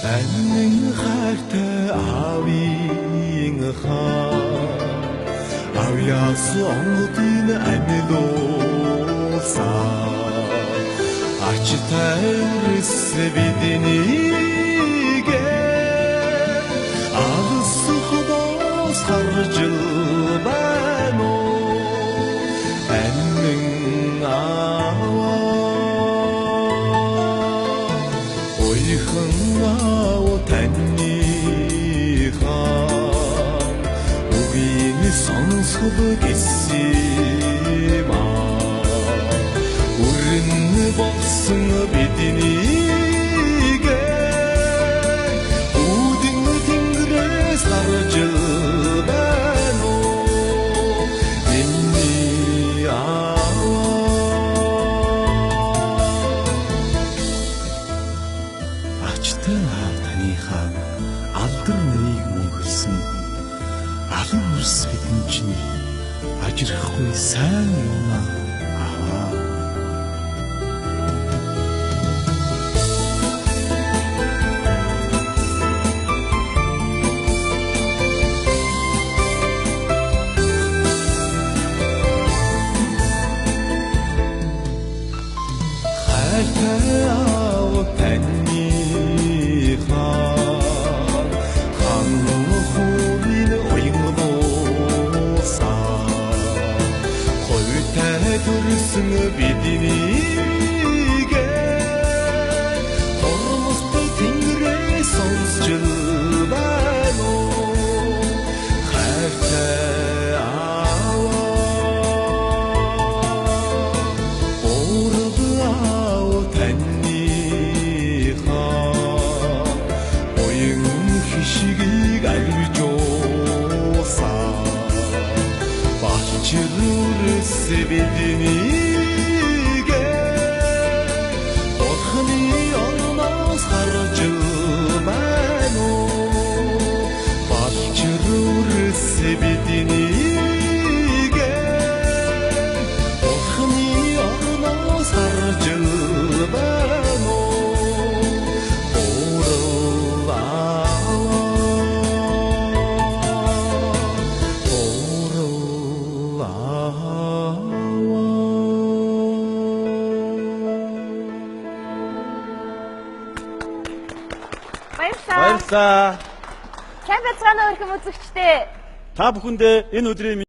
Аннын хайртай аавын авьяас онгодын амьлуулсан ачтай эрс биднийгээ алс ходоос харж байна уу аннын ааваа ойхон сонсох гэсэн үрэн болсон биднийгээ үүдэн тэнгэрээс харж байна уу миний ачтай таныхаа алдар нэрийг мөнгөрсөн алан үрс бидэн чинь ажирахгүй сайн юунаа аваа. хайртай аав таныхаа төрсөн биднийгээ хормостой тэнгэрээ сонсч байна уу хайртай ааваа оороо таныхаа оюун хишгийг альвижуулсан Чирүрс биднийгээ Бурхны орноос харж байна уу Чирүрс биднийгээ Бурхны орноос харж байна уу Баярлалаа. Сайн байцгаана уу хүмүүс үзэгчдээ. Та бүхэндээ энэ өдрийн